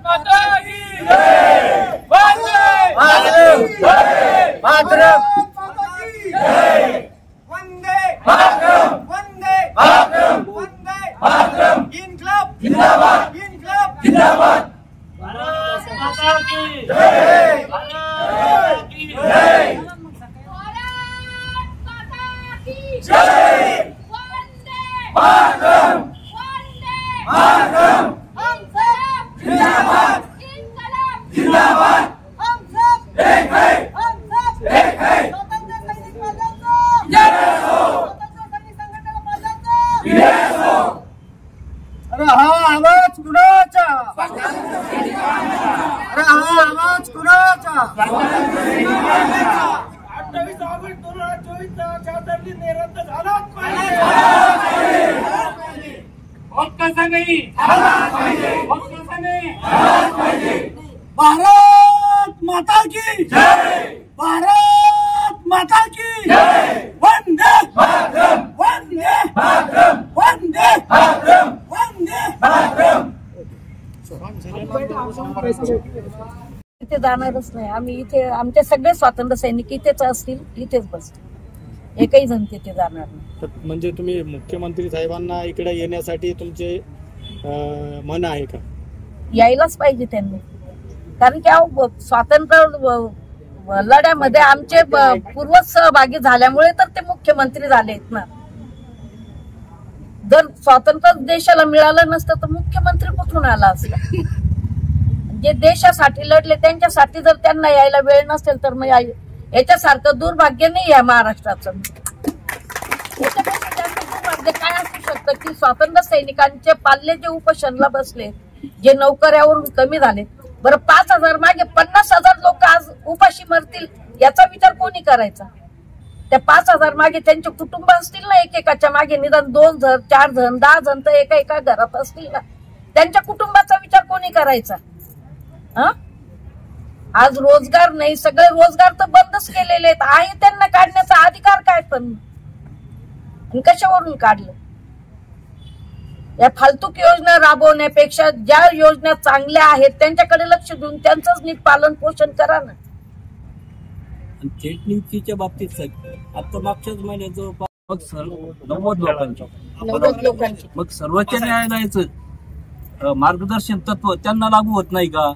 माता की जय, वंदे मातरम, वंदे मातरम, वंदे मातरम, वंदे मातरम, इनकलाब जिंदाबाद, इनकलाब जिंदाबाद। भारत माता की जय, भारत माता की जय, भारत माता की जय, वंदे मातरम, वंदे मातरम, हम सब जिंदाबाद, इनकलाब जिंदाबाद, हम सब एक है, हम सब एक है। स्वतंत्र सैनिक माझाचा जय हो, स्वतंत्र सैनिक संघटना माझाचा जय हो। अरे हा आवाज कुणाचा? अरे हा आवाज कुणाचा? 28 ऑगस्ट 2024 चा निर्णय रद्द झालाच पाहिजे, होत कसं नाही, होत कसं नाही। भारत माता की जय, भारत माता की जय, वंदे मातरम, वंदे मातरम, वंदे मातरम, वंदे मातरम। इथे जाणारच नाही आम्ही। इथे आमचे सगळे स्वातंत्र्य सैनिक इथेच असतील, इथेच बसतील, एकही जण तिथे जाणार नाही। म्हणजे तुम्ही मुख्यमंत्री साहेबांना इकडे येण्यासाठी तुमचे मन आहे का? यायलाच पाहिजे त्यांनी, कारण की स्वातंत्र्य लढ्यामध्ये आमचे पूर्वज सहभागी झाल्यामुळे तर ते मुख्यमंत्री झालेत ना। जर स्वातंत्र्य देशाला मिळालं नसतं तर मुख्यमंत्री कुठून आला असला? जे देशासाठी लढले त्यांच्यासाठी जर त्यांना यायला वेळ नसेल तर मग याच्यासारखं दुर्भाग्य नाही या महाराष्ट्राचं। याच्यापेक्षा जास्त दुर्भाग्य काय असू शकतं की स्वातंत्र्य सैनिकांचे पाल्य जे उपोषणला बसले, जे नोकऱ्यावरून कमी झाले, बरं 5,000 मागे 50,000 लोक आज उपाशी मरतील याचा विचार कोणी करायचा? त्या 5,000 मागे त्यांचे कुटुंब असतील ना, एकेकाच्या मागे निदान 2 जण 4 जण 10 जण तर एका घरात असतील ना, त्यांच्या कुटुंबाचा विचार कोणी करायचा? आज रोजगार नाही, सगळे रोजगार तर बंदच केलेले आहेत। आहे त्यांना काढण्याचा अधिकार काय, पण कशावरून काढलं? या फालतूक योजना राबवण्यापेक्षा ज्या योजना चांगल्या आहेत त्यांच्याकडे लक्ष देऊन त्यांचंच नीट पालन पोषण करा ना। थेट नियुक्तीच्या बाबतीत आता मागच्याच महिन्यात जवळपास 90 लोकांची मग सर्वोच्च न्यायालयाचं मार्गदर्शन तत्व त्यांना लागू होत नाही का?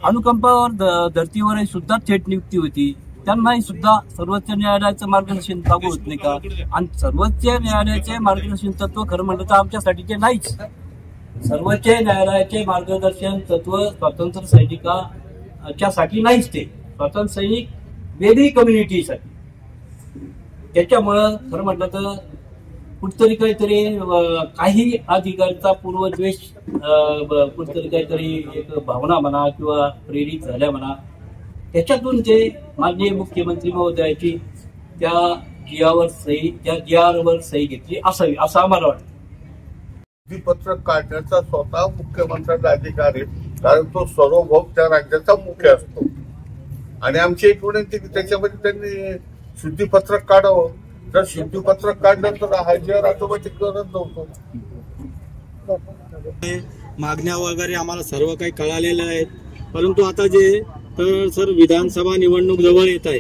अनुकंपावर धर्तीवर सुद्धा थेट नियुक्ती होती, त्यांनाही सुद्धा सर्वोच्च न्यायालयाचं मार्गदर्शन लागू होत नाही का? आणि सर्वोच्च न्यायालयाचे मार्गदर्शन तत्व खरं म्हणलं तर आमच्यासाठी ते नाहीच। सर्वोच्च न्यायालयाचे मार्गदर्शन तत्व स्वातंत्र्य सैनिकाच्या साठी नाहीच, ते स्वातंत्र्य सैनिक वेगळी कम्युनिटीसाठी। त्याच्यामुळं खरं म्हटलं तर कुठतरी काहीतरी काही अधिकारीचा पूर्वद्वेष, कुठतरी काहीतरी एक भावना म्हणा किंवा प्रेरित झाल्या म्हणा, त्याच्यातून ते माननीय मुख्यमंत्री महोदयाची त्या जिआरवर सही घेतली असावी असं आम्हाला वाटतं। पत्रक काढण्याचा स्वतः मुख्यमंत्र्यांचा अधिकार आहे, कारण तो सार्वभौम त्या राज्याचा मुख्य असतो। आणि आमची एक विनंती की त्याच्यामध्ये त्यांनी शुद्धीपत्रक काढावं। जर शुद्धीपत्रक काढलं तर हा जिआर ऑटोमॅटिक करत नव्हतो। मागण्या वगैरे आम्हाला सर्व काही कळालेल्या आहेत, परंतु आता जे तर सर विधानसभा निवडणूक जवळ येत आहे,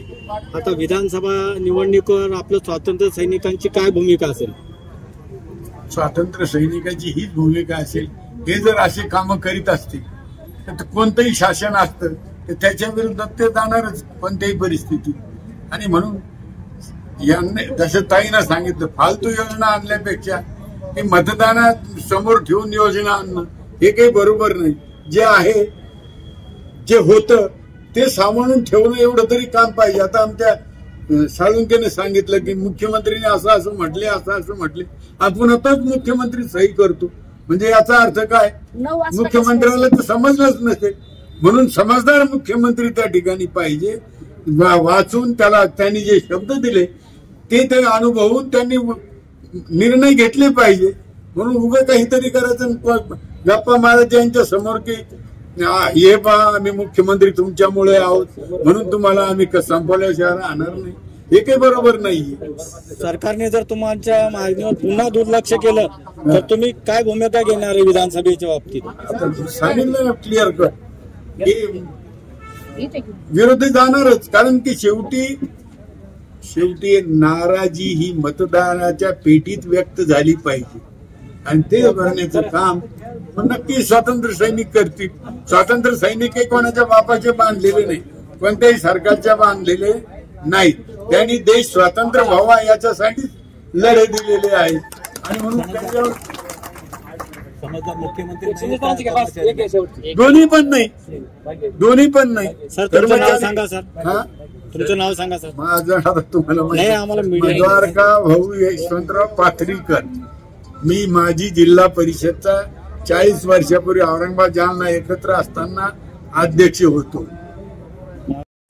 आता विधानसभा निवडणुकीवर आपलं स्वातंत्र्य सैनिकांची काय भूमिका असेल? स्वातंत्र्य सैनिकांची हीच भूमिका असेल, हे जर असे कामं करीत असतील तर कोणतंही शासन असतं तर त्याच्या विरोधात ते जाणारच कोणत्याही परिस्थितीत। आणि म्हणून यांनी जसं ताईनं सांगितलं, फालतू योजना आणल्यापेक्षा हे मतदानात समोर ठेवून योजना आणणं हे काही बरोबर नाही। जे आहे जे होतं ते सांभाळून ठेवणं एवढं तरी काम पाहिजे। आता आमच्या साळुंकेने सांगितलं की मुख्यमंत्रीने असं म्हटले, असं म्हटले, आपण आताच मुख्यमंत्री सही करतो, म्हणजे याचा अर्थ काय? मुख्यमंत्र्याला तर समजलंच नसेल। म्हणून समजदार मुख्यमंत्री त्या ठिकाणी पाहिजे, वाचून त्यांनी जे शब्द दिले ते अनुभवून त्यांनी निर्णय घेतले पाहिजे। म्हणून उभं काहीतरी करायचं, गप्पा मारायच्या यांच्या समोर की हे पहा आम्ही मुख्यमंत्री तुमच्यामुळे आहोत म्हणून तुम्हाला आम्ही संपवल्याशिवाय राहणार नाही, हे काही बरोबर नाहीये. सरकारने जर तुमच्या मागणीवर पुन्हा दुर्लक्ष केलं तर तुम्ही काय भूमिका घेणार आहे विधानसभेच्या बाबतीत? आता सांगितलं क्लिअर कट हे विरोधी जाणारच, कारण की शेवटी नाराजी ही मतदानाच्या पेटीत व्यक्त झाली पाहिजे आणि ते करण्याचं काम नक्की स्वातंत्र्य सैनिक करतील. स्वातंत्र्य सैनिक काही कोणाच्या बापाचे बांधलेले नाही, कोणत्याही सरकारच्या बांधलेले नाहीत. त्यांनी देश स्वतंत्र व्हावा याच्यासाठी लढे दिलेले आहेत आणि म्हणून त्याच्यावर दोन्ही पण नाही. सर तुमचं नाव सांगा सर. तुमचं नाव सांगा सर. माझं तुम्हाला नाही आम्हाला द्वारका भाऊ यशवंतराव पाथरीकर. मी माजी जिल्हा परिषदचा 40 वर्षापूर्वी औरंगाबाद जालना एकत्र असताना अध्यक्ष होतो.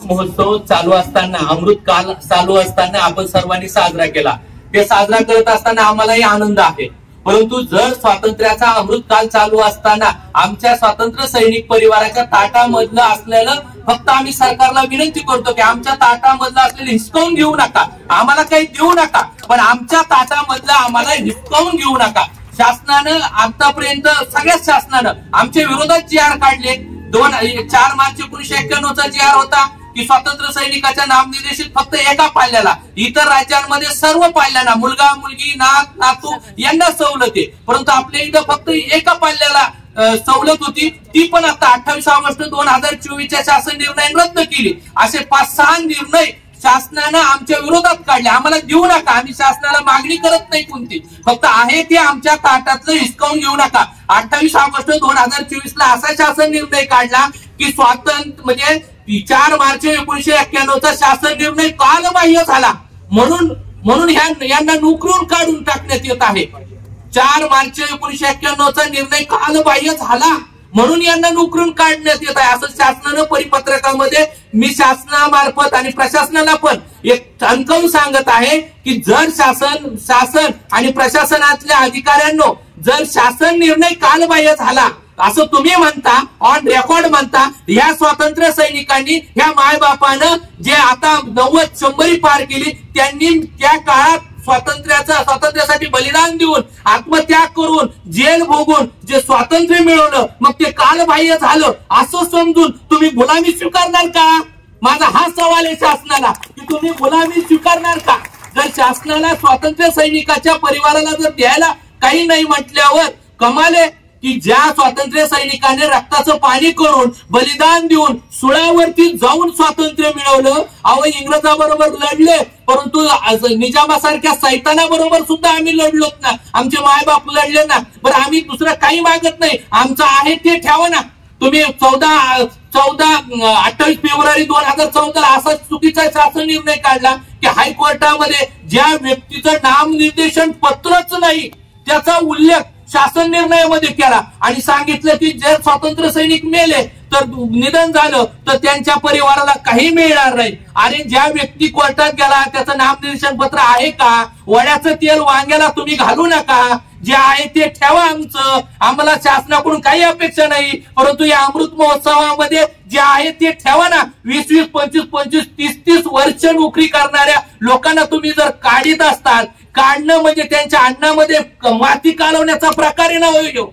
महोत्सव चालू असताना, अमृत काल चालू असताना आपण सर्वांनी साजरा केला. ते साजरा करत असताना आम्हालाही आनंद आहे. परंतु जर स्वातंत्र्याचा अमृत काल चालू असताना आमच्या स्वातंत्र्य सैनिक परिवाराच्या ताटामधलं असलेलं फक्त आम्ही सरकारला विनंती करतो की आमच्या ताटामधलं असलेलं हिसकावून घेऊ नका, आम्हाला काही देऊ नका, पण आमच्या ताटामधलं आम्हाला हिसकावून घेऊ नका. शासनानं आतापर्यंत सगळ्याच शासनानं आमच्या विरोधात जी.आर. काढले. 4 मार्च 1991चा जी.आर. होता की स्वातंत्र्य सैनिकाच्या नामनिर्देशित फक्त एका पाल्याला, इतर राज्यांमध्ये सर्व पाल्यांना मुलगा मुलगी नात नातू यांना सवलत आहे, परंतु आपल्या इथं फक्त एका पाल्याला सवलत होती. ती पण आता 28 ऑगस्ट 2024च्या शासन निर्णयाने रद्द केली. असे 5-6 निर्णय शासनानं आमच्या विरोधात काढले. आम्हाला देऊ नका, आम्ही शासनाला मागणी करत नाही कोणती, फक्त आहे ते आमच्या ताटातलं हिसकावून घेऊ नका. 28 ऑगस्ट 2024ला असा शासन निर्णय काढला की स्वातंत्र्य म्हणजे 4 मार्च 1991चा शासन निर्णय कालबाह्य झाला, म्हणून यांना नोकरून काढून टाकण्यात येत आहे. 4 मार्च 1991चा निर्णय कालबाह्य झाला म्हणून यांना नोकरून काढण्यात येत आहे असं शासनानं परिपत्रकामध्ये मी शासनामार्फत आणि प्रशासनाला पण एक ठणकावून सांगत आहे की जर शासन आणि प्रशासनातल्या अधिकाऱ्यांनो जर शासन निर्णय कालबाह्य झाला असं तुम्ही म्हणता, ऑन रेकॉर्ड म्हणता, या स्वातंत्र्य सैनिकांनी ह्या मायबापानं जे आता 90-100 पार केली त्यांनी त्या काळात स्वातंत्र्यासाठी बलिदान देऊन आत्मत्याग करून जेल भोगून जे स्वातंत्र्य मिळवलं मग ते कालबाह्य झालं असं समजून तुम्ही गुलामी स्वीकारणार का? माझा हा सवाल आहे शासनाला की तुम्ही गुलामी स्वीकारणार का? जर शासनाला स्वातंत्र्य सैनिकाच्या परिवाराला जर द्यायला काही नाही म्हटल्यावर कमाल आहे की ज्या स्वातंत्र्य सैनिकाने रक्ताचं पाणी करून बलिदान देऊन सुळावरती जाऊन स्वातंत्र्य मिळवलं. अहो इंग्रजाबरोबर लढले परंतु निजामासारख्या सैतानाबरोबर सुद्धा आम्ही लढलोत ना, आमचे मायबाप लढले ना. बरं आम्ही दुसरं काही मागत नाही, आमचं आहे ते ठेवा ना. तुम्ही 28 फेब्रुवारी 2014 असा चुकीचा शासन निर्णय काढला की हायकोर्टामध्ये ज्या व्यक्तीचं नामनिर्देशन पत्रच नाही त्याचा उल्लेख शासन निर्णयामध्ये केला आणि सांगितलं की जर स्वातंत्र्य सैनिक मेले तर निधन झालं तर त्यांच्या परिवाराला काही मिळणार नाही. आणि ज्या व्यक्ती कोर्टात गेला त्याचं नामनिर्देशन पत्र आहे का? वड्याचं तेल वांग्याला तुम्ही घालू नका, जे आहे ते ठेवा. आम्हाला शासनाकडून काही अपेक्षा नाही, परंतु या अमृत महोत्सवामध्ये जे आहे ते ठेवा ना. 20-20, 25-25, 30-30 वर्ष नोकरी करणाऱ्या लोकांना तुम्ही जर काढीत असताल, काढणं म्हणजे त्यांच्या अन्नामध्ये माती कालवण्याचा प्रकार ना होईल.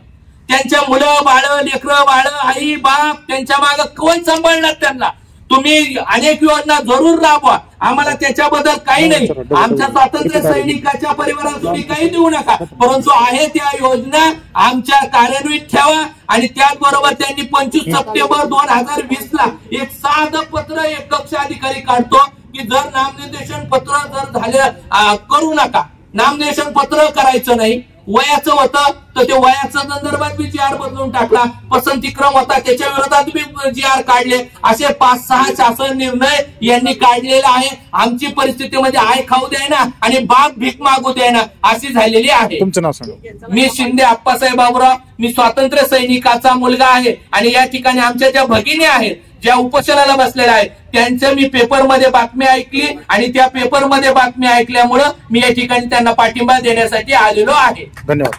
त्यांच्या मुलं बाळ लेकरं बाळ आई बाप त्यांच्या मागे कोण सांभाळणार त्यांना? तुम्ही अनेक योजना जरूर राबवा, आम्हाला त्याच्याबद्दल काही नाही. आमच्या स्वातंत्र्य सैनिकाच्या परिवाराला तुम्ही काही देऊ नका, परंतु आहे त्या योजना आमच्या कार्यान्वित ठेवा. आणि त्याचबरोबर त्यांनी 25 सप्टेंबर 2020ला एक साधं पत्र एक कक्ष अधिकारी काढतो की जर नामनिर्देशन पत्र जर झाले करू नका, नामनिर्देशन पत्र करायचं नाही. वयाचं होतं तर ते वयाच्या संदर्भात बी जी.आर. बदलून टाकला, पसंतीक्रम होता त्याच्या विरोधात बी जी.आर. काढले. असे 5-6 शासन निर्णय यांनी काढलेला आहे. आमची परिस्थितीमध्ये आय खाऊ द्यायना आणि बाप भीक मागू द्यायना अशी झालेली आहे. तुमचं नाव सांगा. मी शिंदे आप्पासाहेब बाबूराव, मी स्वातंत्र्य सैनिकाचा मुलगा आहे आणि या ठिकाणी आमच्या ज्या भगिनी आहेत ज्या उपोषणाला बसलेल्या आहेत त्यांचं मी पेपरमध्ये बातमी ऐकली आणि त्या पेपरमध्ये बातमी ऐकल्यामुळं मी या ठिकाणी त्यांना पाठिंबा देण्यासाठी आलेलो आहे. धन्यवाद.